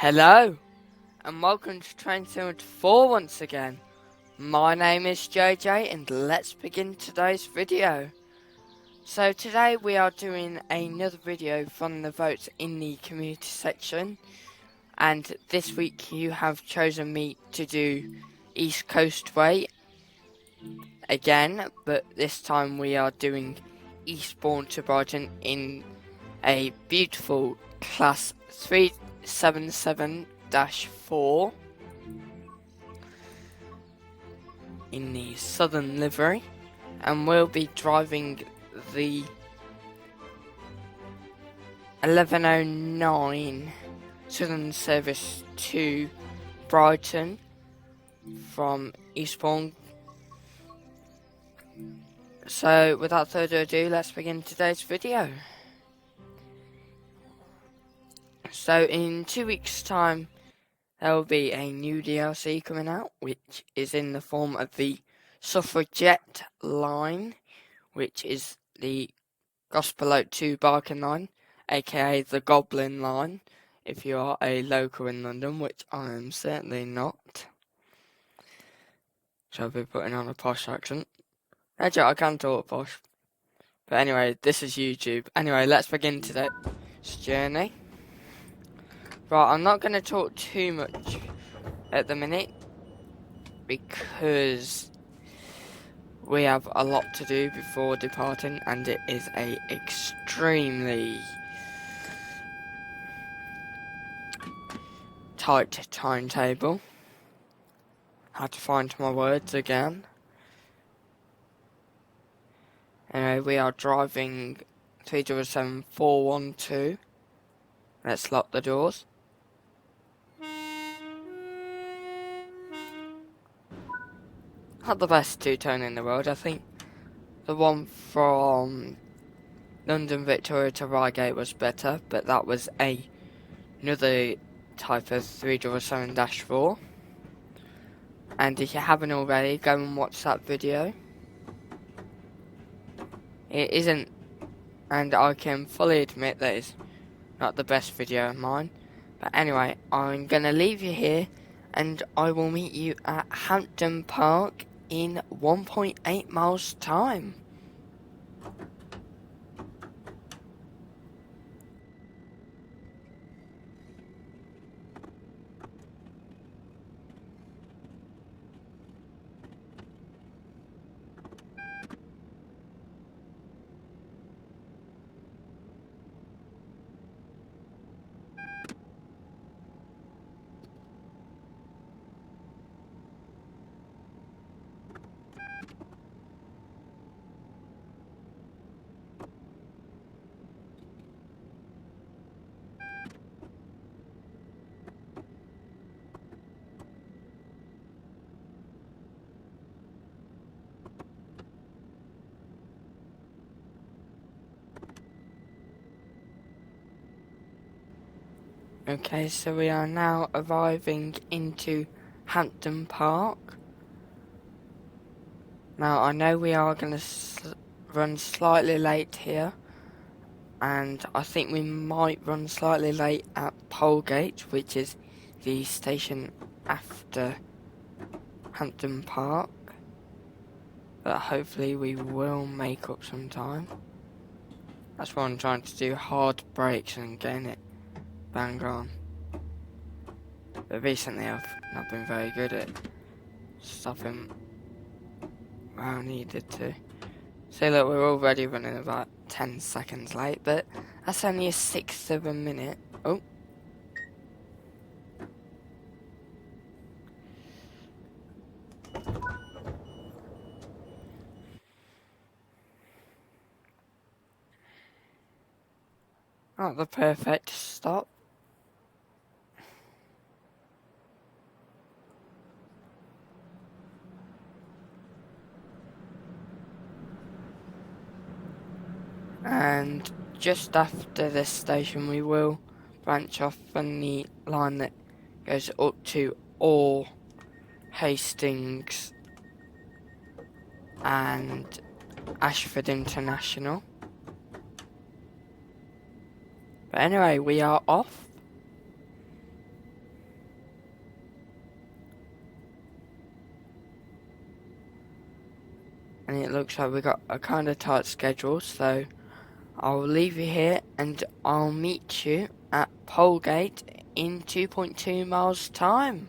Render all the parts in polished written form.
Hello, and welcome to Train 74 once again. My name is JJ, and let's begin today's video. So today we are doing another video from the votes in the community section, and this week you have chosen me to do East Coastway again, but this time we are doing Eastbourne to Brighton in a beautiful Class 377-4 in the Southern livery, and we'll be driving the 1109 Southern service to Brighton from Eastbourne. So without further ado, let's begin today's video. So in 2 weeks time there will be a new DLC coming out, which is in the form of the Suffragette line, which is the Gospel Oak to Barking line, aka the Goblin line, if you are a local in London, which I am certainly not. So I'll be putting on a posh accent. Actually, I can talk posh. But anyway, this is YouTube. Anyway, let's begin today's journey. Right, I'm not going to talk too much at the minute, because we have a lot to do before departing, and it is a extremely tight timetable. Had to find my words again. Anyway, we are driving 377-412. Let's lock the doors. Not the best two-tone in the world. I think the one from London Victoria to Reigate was better, but that was another type of 377-4. And if you haven't already, go and watch that video. It isn't, and I can fully admit that it's not the best video of mine. But anyway, I'm going to leave you here, and I will meet you at Hampton Park in 1.8 miles time. Okay, so we are now arriving into Hampton Park. Now, I know we are going to run slightly late here, and I think we might run slightly late at Polegate, which is the station after Hampton Park. But hopefully we will make up some time. That's what I'm trying to do, hard brakes and getting it bang on. But recently I've not been very good at stopping where I needed to. So look, we're already running about 10 seconds late, but that's only a sixth of a minute. Oh. Not the perfect stop. And just after this station we will branch off on the line that goes up to Orr, Hastings and Ashford International. But anyway, we are off. and it looks like we got a kind of tight schedule, so I'll leave you here and I'll meet you at Polegate in 2.2 miles time.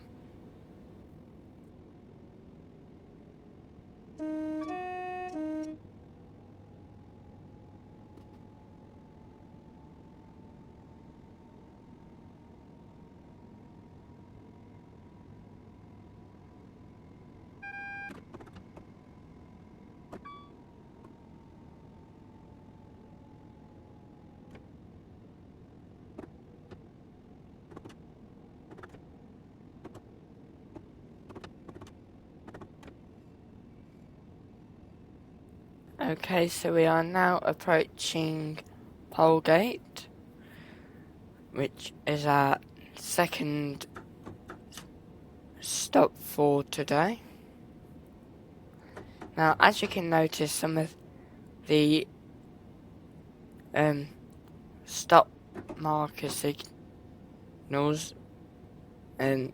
Okay, so we are now approaching Polegate, which is our second stop for today. Now, as you can notice, some of the stop marker signals, and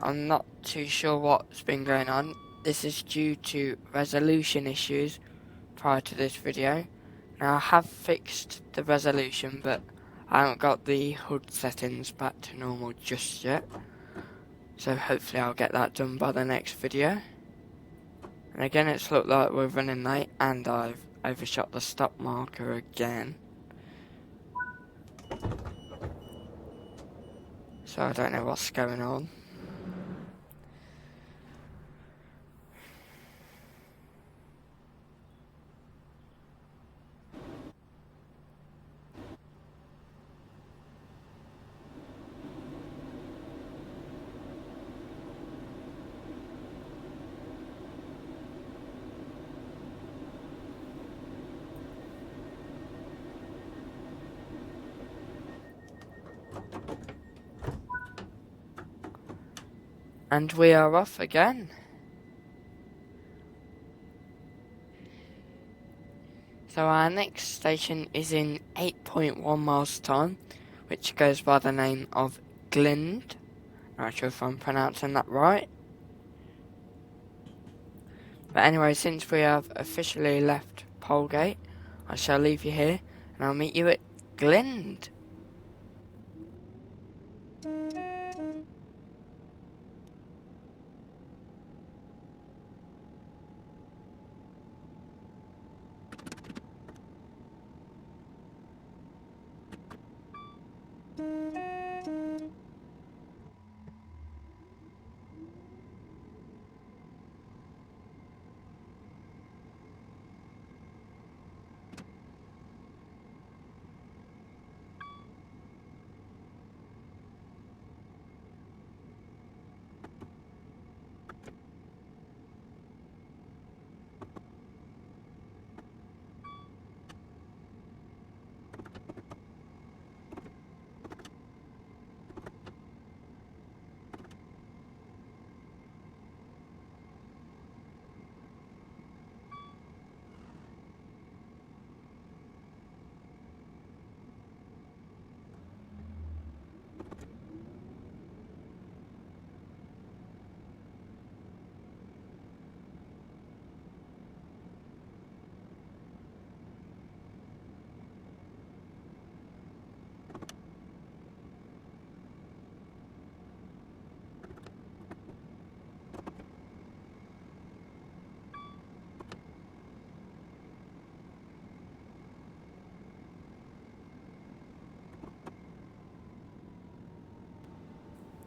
I'm not too sure what's been going on. This is due to resolution issues prior to this video. Now I have fixed the resolution, but I haven't got the HUD settings back to normal just yet. So hopefully I'll get that done by the next video. And again, it's looked like we're running late and I've overshot the stop marker again. So I don't know what's going on. And we are off again. So our next station is in 8.1 miles time, which goes by the name of Glind. Not sure if I'm pronouncing that right. But anyway, since we have officially left Polegate, I shall leave you here and I'll meet you at Glind.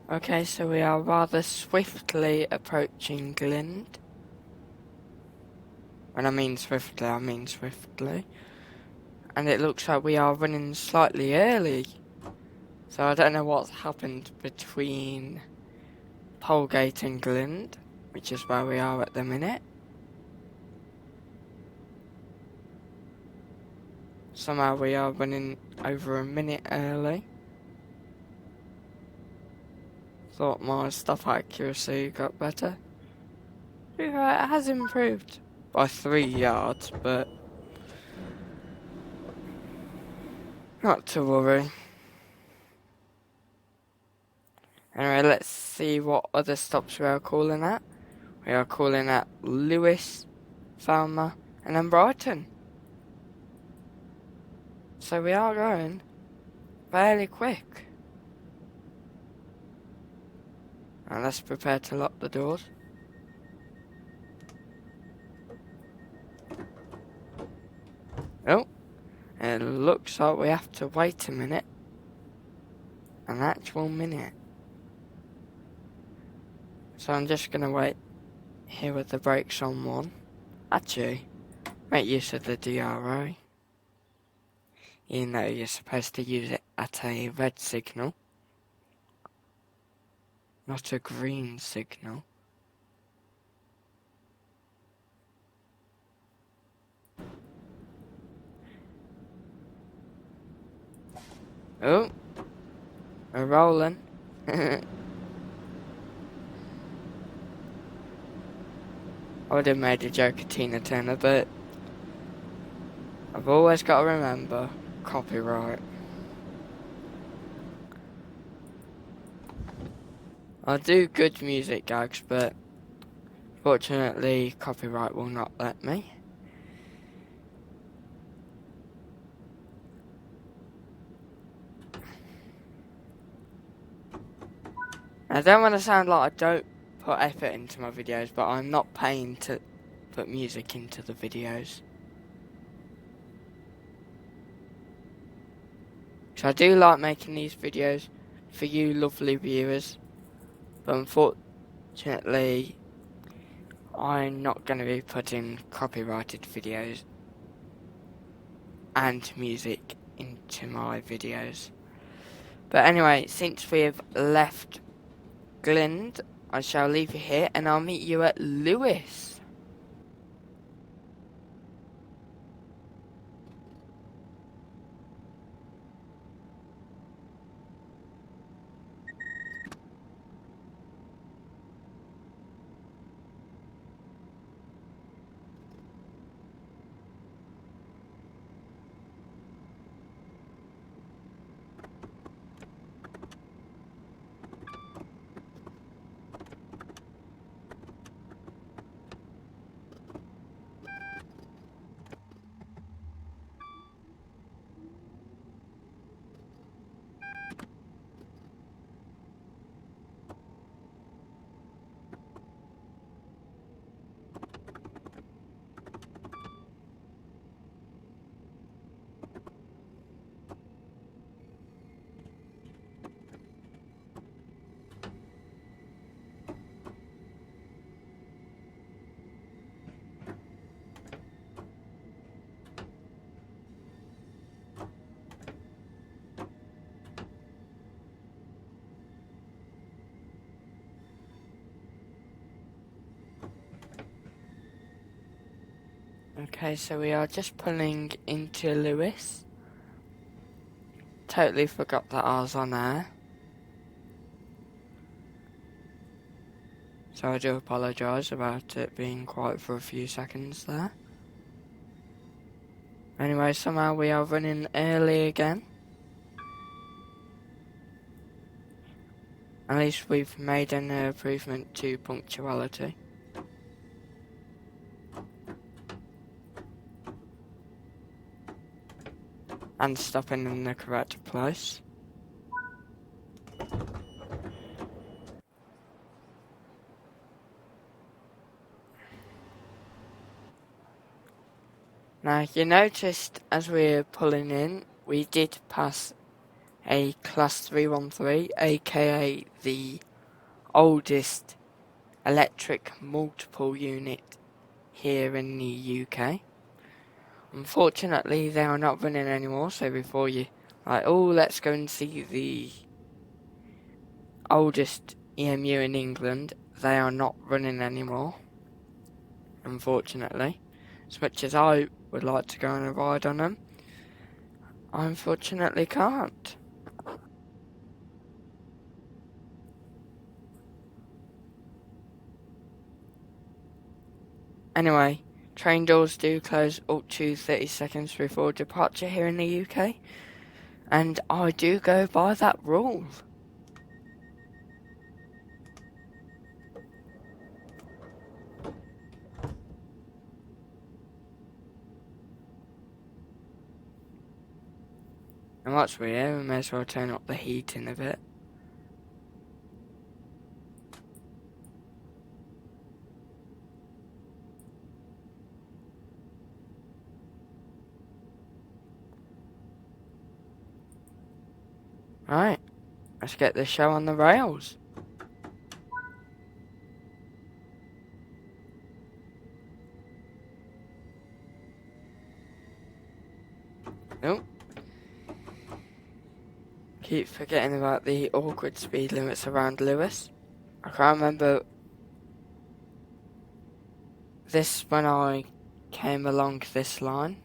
Okay, so we are rather swiftly approaching Glind. When I mean swiftly, I mean swiftly. And it looks like we are running slightly early. So I don't know what's happened between Polegate and Glind, which is where we are at the minute. Somehow we are running over a minute early. Thought my stop accuracy got better. It has improved by 3 yards, but not to worry. Anyway, let's see what other stops we are calling at. We are calling at Lewes, Falmer, and then Brighton. So we are going fairly quick. And let's prepare to lock the doors. Oh, it looks like we have to wait a minute. An actual minute. So I'm just going to wait here with the brakes on one. Actually, make use of the DRO. You know you're supposed to use it at a red signal, not a green signal. Oh, we're rolling. I would have made a joke of Tina Turner, but I've always got to remember copyright. I do good music gags, but fortunately copyright will not let me. I don't want to sound like I don't put effort into my videos, but I'm not paying to put music into the videos. So I do like making these videos for you lovely viewers, but unfortunately I'm not going to be putting copyrighted videos and music into my videos. But anyway, since we have left Glynde, I shall leave you here and I'll meet you at Lewes. Okay, so we are just pulling into Lewes. Totally forgot that I was on air. So I do apologise about it being quiet for a few seconds there. Anyway, somehow we are running early again. At least we've made an improvement to punctuality. And stopping in the correct place. Now, you noticed as we were pulling in, we did pass a Class 313, aka the oldest electric multiple unit here in the UK. Unfortunately, they are not running anymore, so before you like, oh, let's go and see the oldest EMU in England, they are not running anymore, unfortunately. As much as I would like to go on a ride on them, I unfortunately can't. Anyway, train doors do close up to 30 seconds before departure here in the UK, and I do go by that rule. much we're here, we may as well turn up the heating a bit. Right, let's get this show on the rails. Nope. Keep forgetting about the awkward speed limits around Lewes. I can't remember this when I came along this line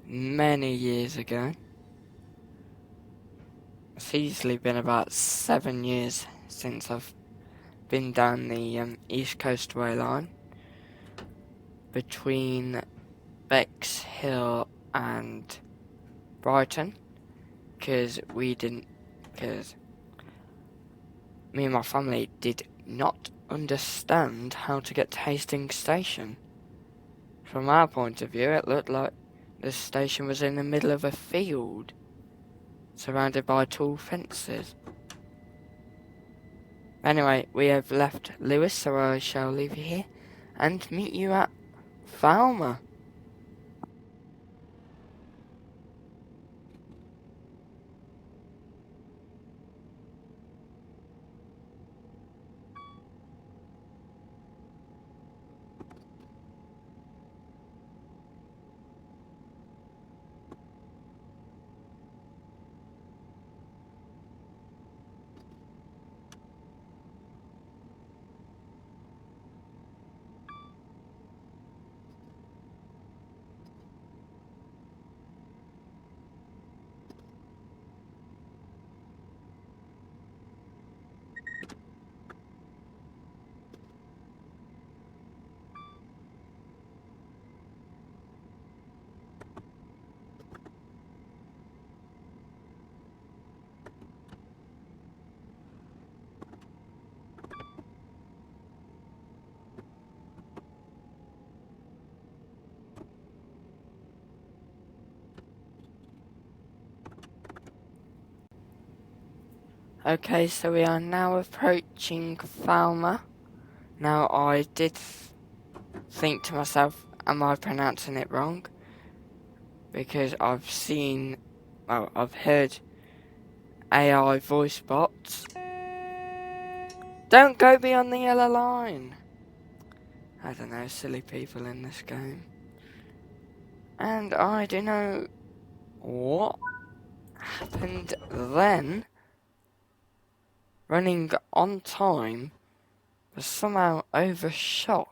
many years ago. It's easily been about 7 years since I've been down the East Coastway line between Bexhill and Brighton, because me and my family did not understand how to get to Hastings Station. From our point of view, it looked like the station was in the middle of a field, surrounded by tall fences. Anyway, we have left Lewes, so I shall leave you here and meet you at Falmer. Okay, so we are now approaching Falmer. Now, I did think to myself, am I pronouncing it wrong? Because I've heard AI voice bots. Don't go beyond the yellow line! I don't know, silly people in this game. And I don't know what happened then. Running on time was somehow overshot.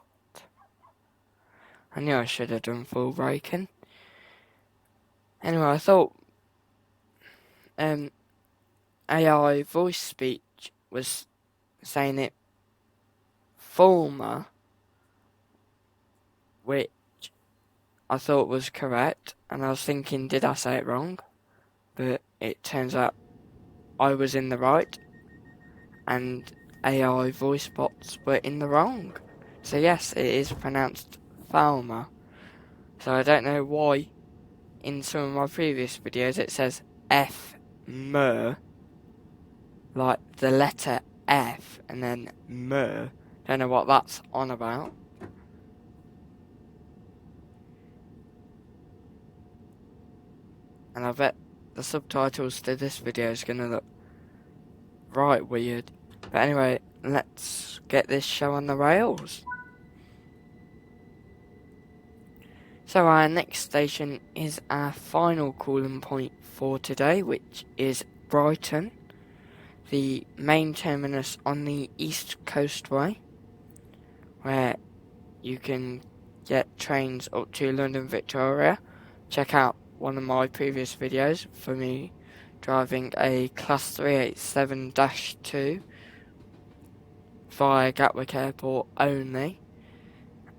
I knew I should have done full braking. Anyway, I thought AI voice speech was saying it Fulmer, which I thought was correct, and I was thinking, did I say it wrong? But it turns out I was in the right, and AI voice bots were in the wrong. So yes, it is pronounced Falmer. So I don't know why in some of my previous videos it says F-mer, like the letter F and then mer. Don't know what that's on about. And I bet the subtitles to this video is going to look right weird. But anyway, let's get this show on the rails. So our next station is our final calling point for today, which is Brighton, the main terminus on the East Coastway, where you can get trains up to London Victoria. Check out one of my previous videos for me driving a Class 387-2 via Gatwick Airport only,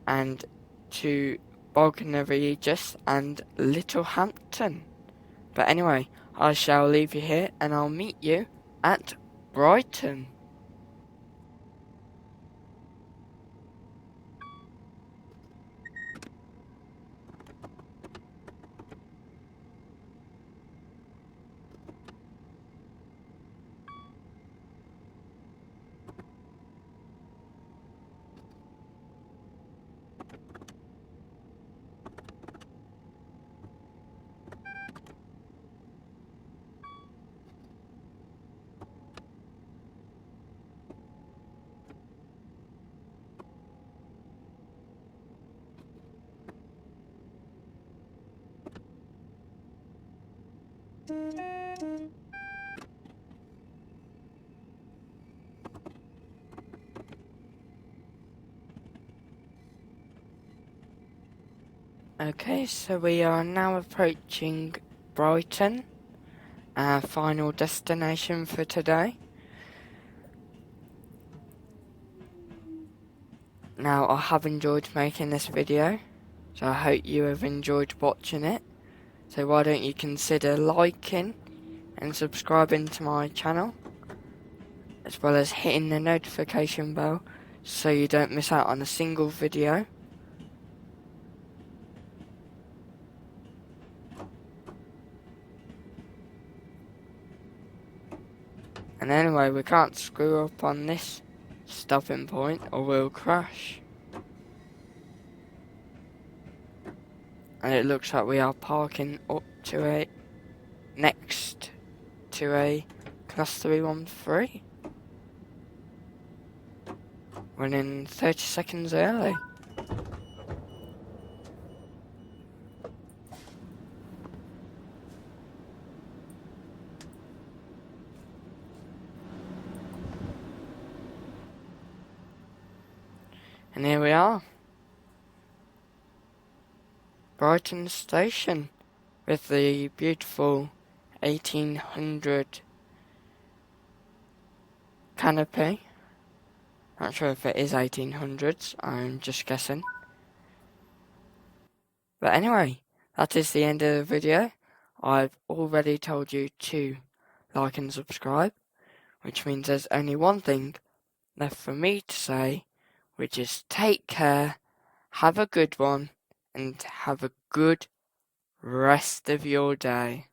and to Bognor Regis and Littlehampton. But anyway, I shall leave you here and I'll meet you at Brighton. Okay, so we are now approaching Brighton, our final destination for today. Now, I have enjoyed making this video, so I hope you have enjoyed watching it. So why don't you consider liking and subscribing to my channel, as well as hitting the notification bell so you don't miss out on a single video. And anyway, we can't screw up on this stopping point or we'll crash. And it looks like we are parking up to next to a class 313. Running 30 seconds early. And here we are. Brighton Station with the beautiful 1800 canopy. Not sure if it is 1800s, I'm just guessing. But anyway, that is the end of the video. I've already told you to like and subscribe, which means there's only one thing left for me to say, which is take care, have a good one, and have a good rest of your day.